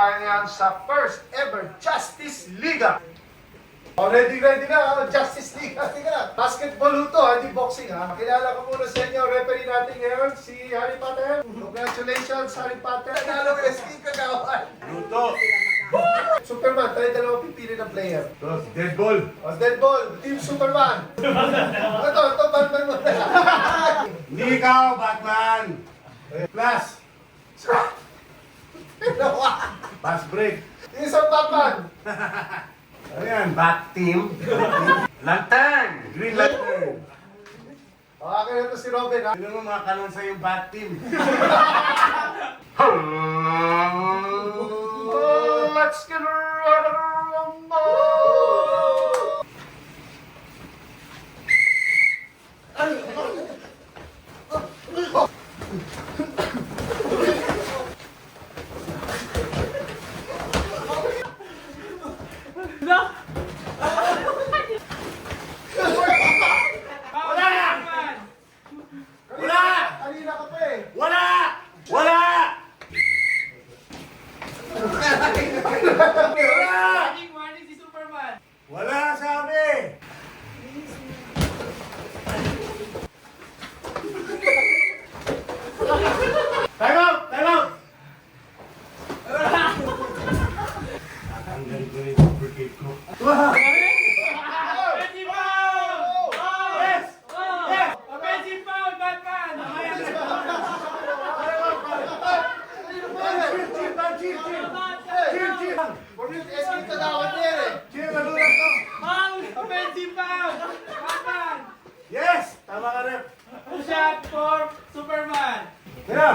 tayo ngayon sa first ever Justice Liga. Ready na, Justice League. Tika na. Basketball ito, hindi boxing ha. Kilala ko muna sa inyo, referee natin ngayon, si Harry Potter. Congratulations, Harry Potter. Nanalo ko SK Kagawan. Luto. Superman, tayo dalawa pipili ng player. Tapos Deadball. Deadball, Team Superman. Ito, Batman mo na. Hindi ikaw, Batman. Plus. Pass break. Isang Batman. Ano yan? Bat Team. Lantern. Green Lantern. Akin na ito si Robin ha. Sino mo makakalon sa yung Bat Team? Let's get ready to rumble! Kanina ka pa eh. Wala! Wala! Warning si Superman! Wala sabi! Time out! Time out! Tatanggal ko yung uppercut ko. Offensive foul! Yes! Yes! Offensive foul, Batman! Chill! Pumit SK Kagawan niya eh. Chill! Malulang ko! Offensive foul! Batman! Yes! Tama ka, rep! Shot for Superman! Kaya!